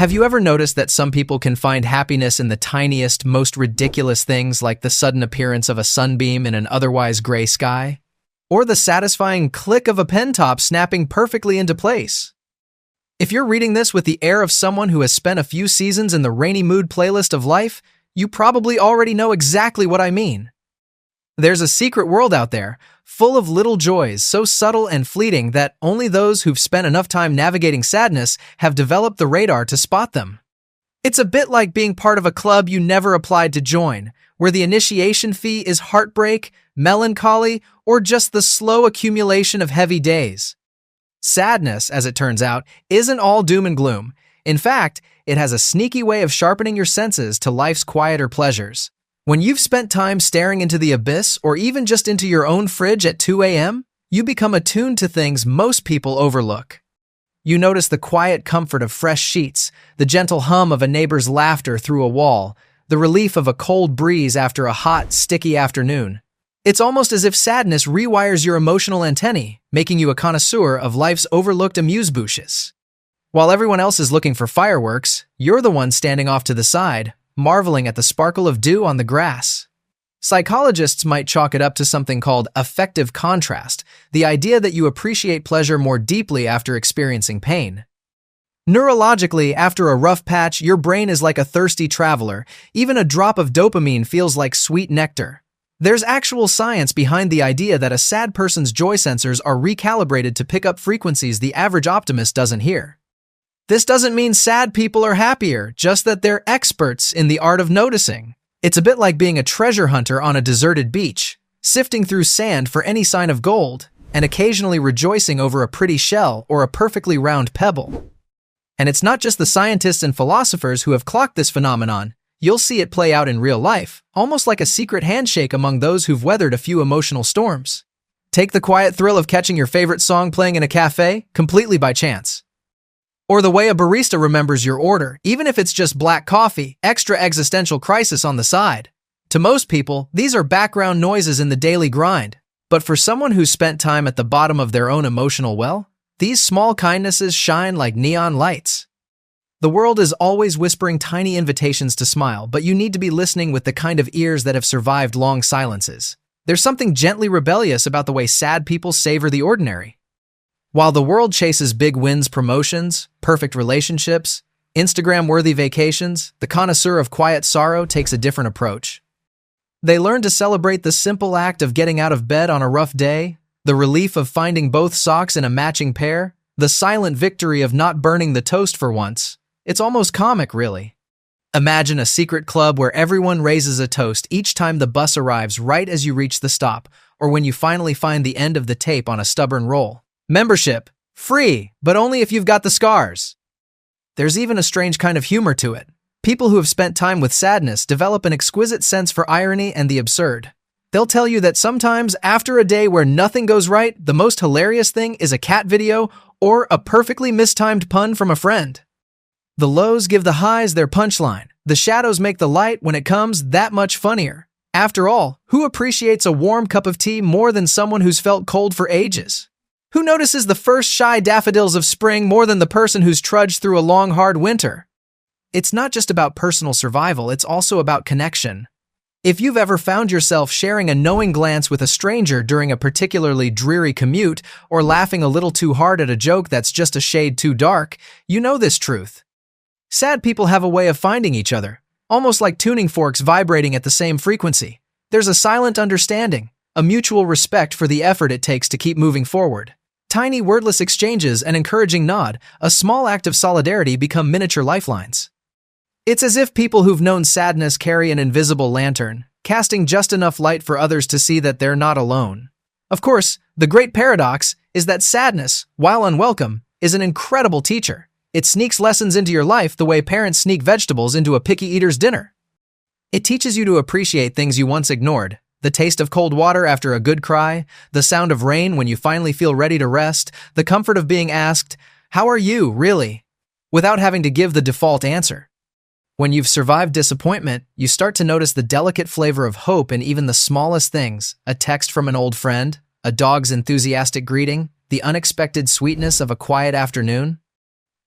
Have you ever noticed that some people can find happiness in the tiniest, most ridiculous things like the sudden appearance of a sunbeam in an otherwise gray sky? Or the satisfying click of a pen top snapping perfectly into place? If you're reading this with the air of someone who has spent a few seasons in the rainy mood playlist of life, you probably already know exactly what I mean. There's a secret world out there, full of little joys so subtle and fleeting that only those who've spent enough time navigating sadness have developed the radar to spot them. It's a bit like being part of a club you never applied to join, where the initiation fee is heartbreak, melancholy, or just the slow accumulation of heavy days. Sadness, as it turns out, isn't all doom and gloom. In fact, it has a sneaky way of sharpening your senses to life's quieter pleasures. When you've spent time staring into the abyss or even just into your own fridge at 2 a.m., you become attuned to things most people overlook. You notice the quiet comfort of fresh sheets, the gentle hum of a neighbor's laughter through a wall, the relief of a cold breeze after a hot, sticky afternoon. It's almost as if sadness rewires your emotional antennae, making you a connoisseur of life's overlooked amuse-bouches. While everyone else is looking for fireworks, you're the one standing off to the side, marveling at the sparkle of dew on the grass. Psychologists might chalk it up to something called affective contrast, the idea that you appreciate pleasure more deeply after experiencing pain. Neurologically, after a rough patch, your brain is like a thirsty traveler. Even a drop of dopamine feels like sweet nectar. There's actual science behind the idea that a sad person's joy sensors are recalibrated to pick up frequencies the average optimist doesn't hear. This doesn't mean sad people are happier, just that they're experts in the art of noticing. It's a bit like being a treasure hunter on a deserted beach, sifting through sand for any sign of gold, and occasionally rejoicing over a pretty shell or a perfectly round pebble. And it's not just the scientists and philosophers who have clocked this phenomenon. You'll see it play out in real life, almost like a secret handshake among those who've weathered a few emotional storms. Take the quiet thrill of catching your favorite song playing in a cafe, completely by chance. Or the way a barista remembers your order, even if it's just black coffee, extra existential crisis on the side. To most people, these are background noises in the daily grind. But for someone who's spent time at the bottom of their own emotional well, these small kindnesses shine like neon lights. The world is always whispering tiny invitations to smile, but you need to be listening with the kind of ears that have survived long silences. There's something gently rebellious about the way sad people savor the ordinary. While the world chases big wins, promotions, perfect relationships, Instagram-worthy vacations, the connoisseur of quiet sorrow takes a different approach. They learn to celebrate the simple act of getting out of bed on a rough day, the relief of finding both socks in a matching pair, the silent victory of not burning the toast for once. It's almost comic, really. Imagine a secret club where everyone raises a toast each time the bus arrives right as you reach the stop, or when you finally find the end of the tape on a stubborn roll. Membership, free, but only if you've got the scars. There's even a strange kind of humor to it. People who have spent time with sadness develop an exquisite sense for irony and the absurd. They'll tell you that sometimes, after a day where nothing goes right, the most hilarious thing is a cat video or a perfectly mistimed pun from a friend. The lows give the highs their punchline. The shadows make the light when it comes that much funnier. After all, who appreciates a warm cup of tea more than someone who's felt cold for ages? Who notices the first shy daffodils of spring more than the person who's trudged through a long, hard winter? It's not just about personal survival, it's also about connection. If you've ever found yourself sharing a knowing glance with a stranger during a particularly dreary commute or laughing a little too hard at a joke that's just a shade too dark, you know this truth. Sad people have a way of finding each other, almost like tuning forks vibrating at the same frequency. There's a silent understanding, a mutual respect for the effort it takes to keep moving forward. Tiny wordless exchanges, an encouraging nod, a small act of solidarity become miniature lifelines. It's as if people who've known sadness carry an invisible lantern, casting just enough light for others to see that they're not alone. Of course, the great paradox is that sadness, while unwelcome, is an incredible teacher. It sneaks lessons into your life the way parents sneak vegetables into a picky eater's dinner. It teaches you to appreciate things you once ignored. The taste of cold water after a good cry, the sound of rain when you finally feel ready to rest, the comfort of being asked, "How are you, really?" without having to give the default answer. When you've survived disappointment, you start to notice the delicate flavor of hope in even the smallest things, a text from an old friend, a dog's enthusiastic greeting, the unexpected sweetness of a quiet afternoon.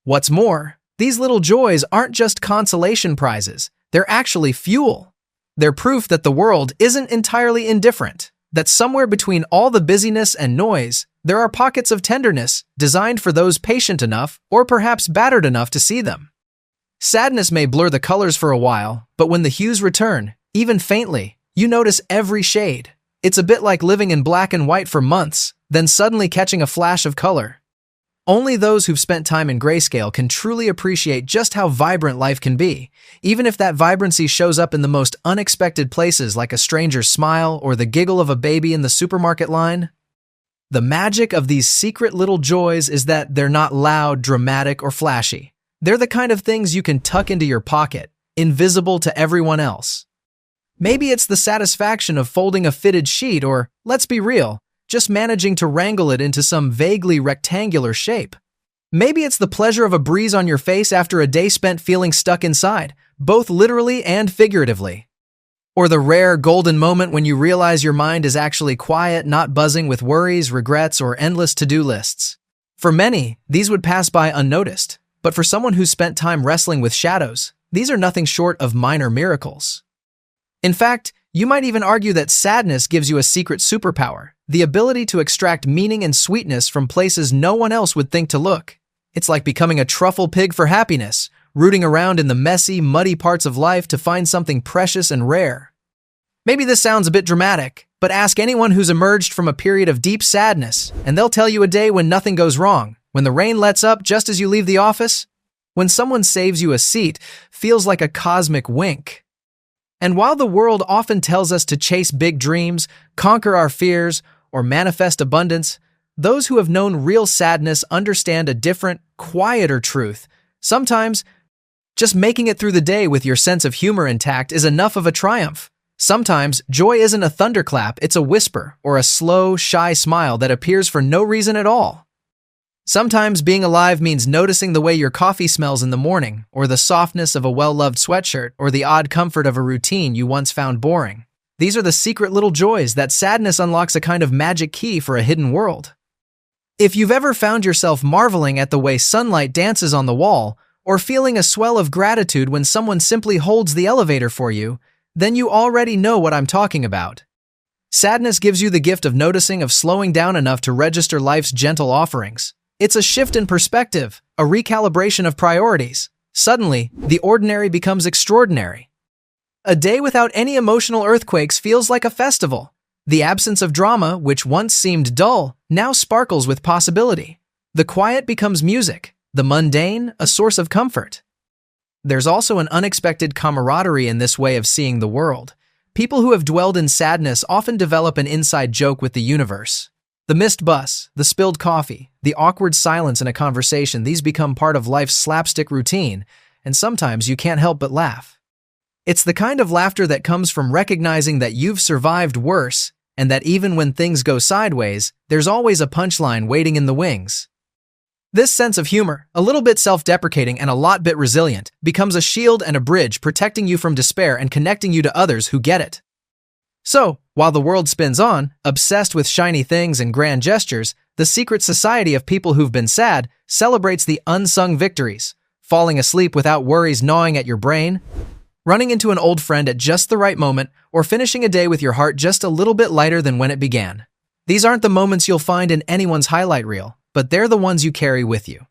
What's more, These little joys aren't just consolation prizes, they're actually fuel. They're proof that the world isn't entirely indifferent, that somewhere between all the busyness and noise, there are pockets of tenderness designed for those patient enough or perhaps battered enough to see them. Sadness may blur the colors for a while, but when the hues return, even faintly, you notice every shade. It's a bit like living in black and white for months, then suddenly catching a flash of color. Only those who've spent time in grayscale can truly appreciate just how vibrant life can be, even if that vibrancy shows up in the most unexpected places like a stranger's smile or the giggle of a baby in the supermarket line. The magic of these secret little joys is that they're not loud, dramatic, or flashy. They're the kind of things you can tuck into your pocket, invisible to everyone else. Maybe it's the satisfaction of folding a fitted sheet or, let's be real, just managing to wrangle it into some vaguely rectangular shape. Maybe it's the pleasure of a breeze on your face after a day spent feeling stuck inside, both literally and figuratively. Or the rare golden moment when you realize your mind is actually quiet, not buzzing with worries, regrets, or endless to-do lists. For many, these would pass by unnoticed, but for someone who's spent time wrestling with shadows, these are nothing short of minor miracles. In fact, you might even argue that sadness gives you a secret superpower, the ability to extract meaning and sweetness from places no one else would think to look. It's like becoming a truffle pig for happiness, rooting around in the messy, muddy parts of life to find something precious and rare. Maybe this sounds a bit dramatic, but ask anyone who's emerged from a period of deep sadness, and they'll tell you a day when nothing goes wrong, when the rain lets up just as you leave the office, when someone saves you a seat, feels like a cosmic wink. And while the world often tells us to chase big dreams, conquer our fears, or manifest abundance, those who have known real sadness understand a different, quieter truth. Sometimes, just making it through the day with your sense of humor intact is enough of a triumph. Sometimes, joy isn't a thunderclap, it's a whisper or a slow, shy smile that appears for no reason at all. Sometimes being alive means noticing the way your coffee smells in the morning, or the softness of a well-loved sweatshirt, or the odd comfort of a routine you once found boring. These are the secret little joys that sadness unlocks a kind of magic key for a hidden world. If you've ever found yourself marveling at the way sunlight dances on the wall, or feeling a swell of gratitude when someone simply holds the elevator for you, then you already know what I'm talking about. Sadness gives you the gift of noticing, of slowing down enough to register life's gentle offerings. It's a shift in perspective, a recalibration of priorities. Suddenly, the ordinary becomes extraordinary. A day without any emotional earthquakes feels like a festival. The absence of drama, which once seemed dull, now sparkles with possibility. The quiet becomes music, the mundane a source of comfort. There's also an unexpected camaraderie in this way of seeing the world. People who have dwelled in sadness often develop an inside joke with the universe. The missed bus, the spilled coffee, the awkward silence in a conversation, these become part of life's slapstick routine, and sometimes you can't help but laugh. It's the kind of laughter that comes from recognizing that you've survived worse, and that even when things go sideways, there's always a punchline waiting in the wings. This sense of humor, a little bit self-deprecating and a lot bit resilient, becomes a shield and a bridge protecting you from despair and connecting you to others who get it. So, while the world spins on, obsessed with shiny things and grand gestures, the secret society of people who've been sad celebrates the unsung victories, falling asleep without worries gnawing at your brain, running into an old friend at just the right moment, or finishing a day with your heart just a little bit lighter than when it began. These aren't the moments you'll find in anyone's highlight reel, but they're the ones you carry with you.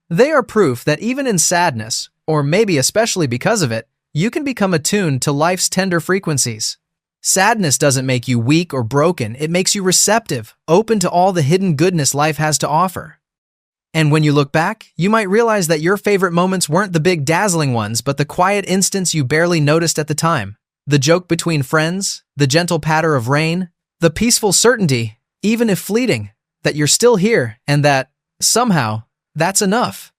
They are proof that even in sadness, or maybe especially because of it, you can become attuned to life's tender frequencies. Sadness doesn't make you weak or broken, it makes you receptive, open to all the hidden goodness life has to offer. And when you look back, you might realize that your favorite moments weren't the big dazzling ones, but the quiet instants you barely noticed at the time. The joke between friends, the gentle patter of rain, the peaceful certainty, even if fleeting, that you're still here and that, somehow, that's enough.